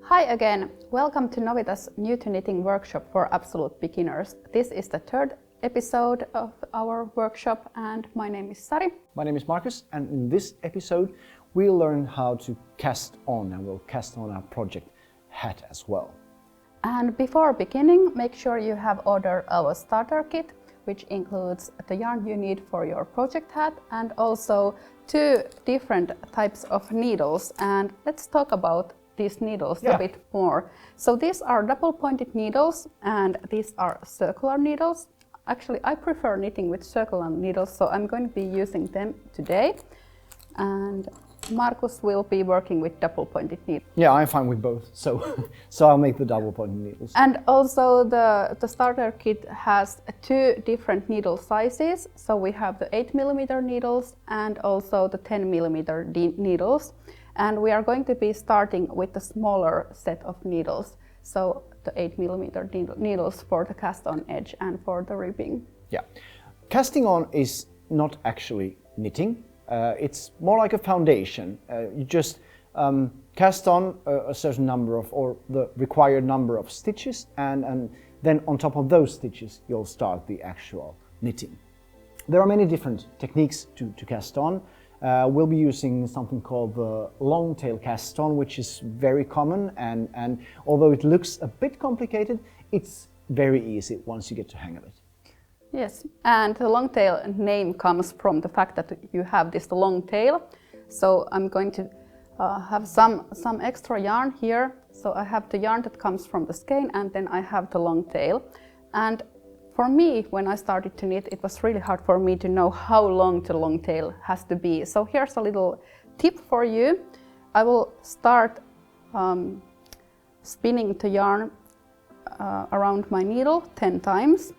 Hi again, welcome to Novita's New to Knitting workshop for absolute beginners. This is the third episode of our workshop and my name is Sari. My name is Marcus, and in this episode we'll learn how to cast on, and we'll cast on our project hat as well. And before beginning, make sure you have ordered our starter kit, which includes the yarn you need for your project hat and also 2 different types of needles. And let's talk about these needles a bit more. So these are double pointed needles and these are circular needles. Actually, I prefer knitting with circular needles, so I'm going to be using them today. And Marcus will be working with double pointed needles. Yeah, I'm fine with both, so I'll make the double pointed needles. And also the starter kit has 2 different needle sizes. So we have the 8mm needles and also the 10mm needles. And we are going to be starting with the smaller set of needles. So the 8mm needles for the cast on edge and for the ribbing. Yeah, casting on is not actually knitting. It's more like a foundation. You just cast on a certain number of, or the required number of stitches, and then on top of those stitches you'll start the actual knitting. There are many different techniques to cast on. We'll be using something called the long tail cast on, which is very common, and although it looks a bit complicated, it's very easy once you get the hang of it. Yes, and the long tail name comes from the fact that you have this long tail. So I'm going to have some extra yarn here. So I have the yarn that comes from the skein and then I have the long tail. And for me, when I started to knit, it was really hard for me to know how long the long tail has to be. So here's a little tip for you. I will start spinning the yarn around my needle 10 times.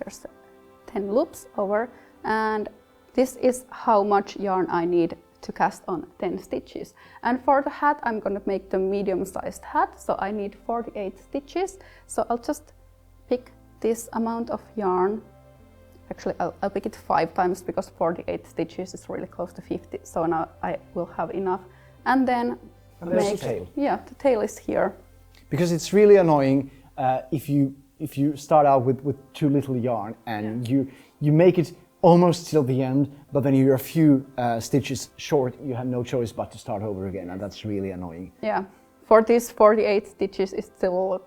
There's 10 loops over, and this is how much yarn I need to cast on 10 stitches. And for the hat, I'm going to make the medium-sized hat, so I need 48 stitches. So I'll just pick this amount of yarn. Actually, I'll pick it 5 times because 48 stitches is really close to 50. So now I will have enough. And then there's the tail. Yeah, the tail is here. Because it's really annoying if you start out with too little yarn and you make it almost till the end, but then you're a few stitches short, you have no choice but to start over again, and that's really annoying. Yeah, for these 48 stitches is still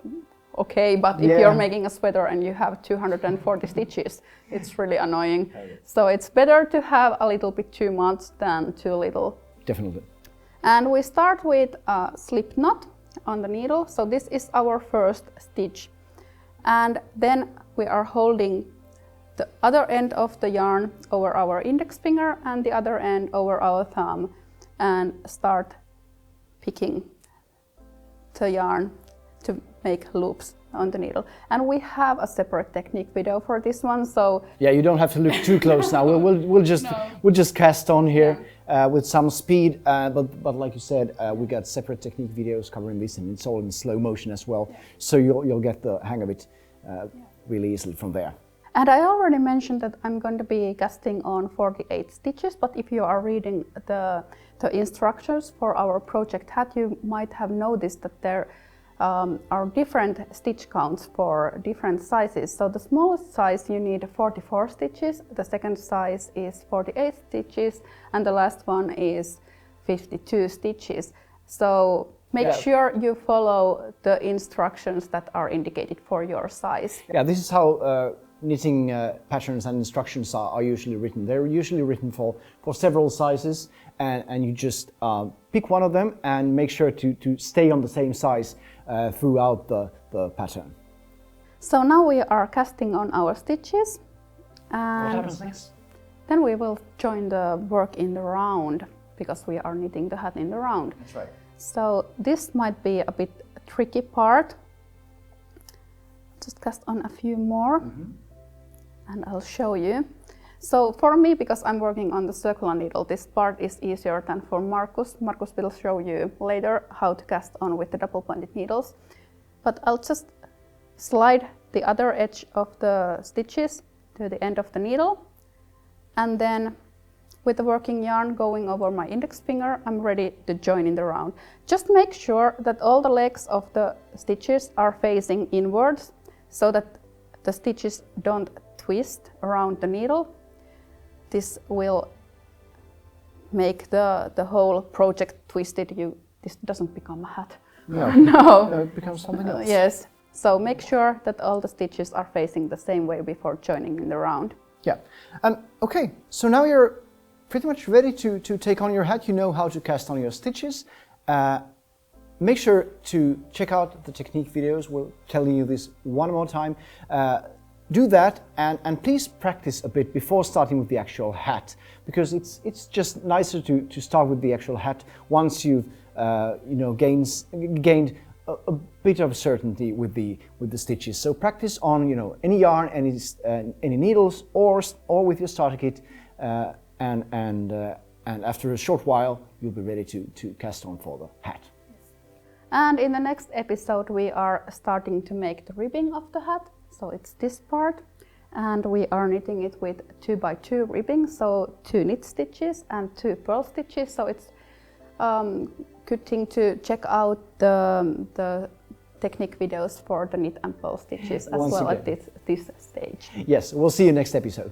okay, but if you're making a sweater and you have 240 stitches, it's really annoying. So it's better to have a little bit too much than too little. Definitely. And we start with a slip knot on the needle, so this is our first stitch. And then we are holding the other end of the yarn over our index finger and the other end over our thumb and start picking the yarn to make loops on the needle. And we have a separate technique video for this one, so yeah, you don't have to look too close now. We'll just cast on here with some speed, but like you said, we got separate technique videos covering this, and it's all in slow motion as well. So you'll get the hang of it really easily from there. And I already mentioned that I'm going to be casting on 48 stitches, but if you are reading the instructions for our project hat, you might have noticed that there are different stitch counts for different sizes. So the smallest size you need 44 stitches, the second size is 48 stitches, and the last one is 52 stitches. So make sure you follow the instructions that are indicated for your size. Yeah, this is how knitting patterns and instructions are usually written. They're usually written for several sizes, and you just pick one of them and make sure to stay on the same size throughout the pattern. So now we are casting on our stitches. And what happens next? Then we will join the work in the round, because we are knitting the hat in the round. That's right. So this might be a bit tricky part. Just cast on a few more. And I'll show you. So for me, because I'm working on the circular needle, this part is easier than for Marcus. Marcus will show you later how to cast on with the double pointed needles. But I'll just slide the other edge of the stitches to the end of the needle. And then with the working yarn going over my index finger, I'm ready to join in the round. Just make sure that all the legs of the stitches are facing inwards so that the stitches don't twist around the needle. This will make the whole project twisted. This doesn't become a hat. No, No. It becomes something else. Yes. So make sure that all the stitches are facing the same way before joining in the round. Yeah. Okay, so now you're pretty much ready to take on your hat. You know how to cast on your stitches. Make sure to check out the technique videos. We'll tell you this one more time. Do that and please practice a bit before starting with the actual hat, because it's just nicer to start with the actual hat once you've gained a bit of certainty with the stitches. So practice on any yarn, any needles, or with your starter kit, and after a short while you'll be ready to cast on for the hat. And in the next episode we are starting to make the ribbing of the hat. So it's this part, and we are knitting it with 2x2 ribbing, so 2 knit stitches and 2 purl stitches. So it's good thing to check out the technique videos for the knit and purl stitches as well at this stage. Yes, we'll see you next episode.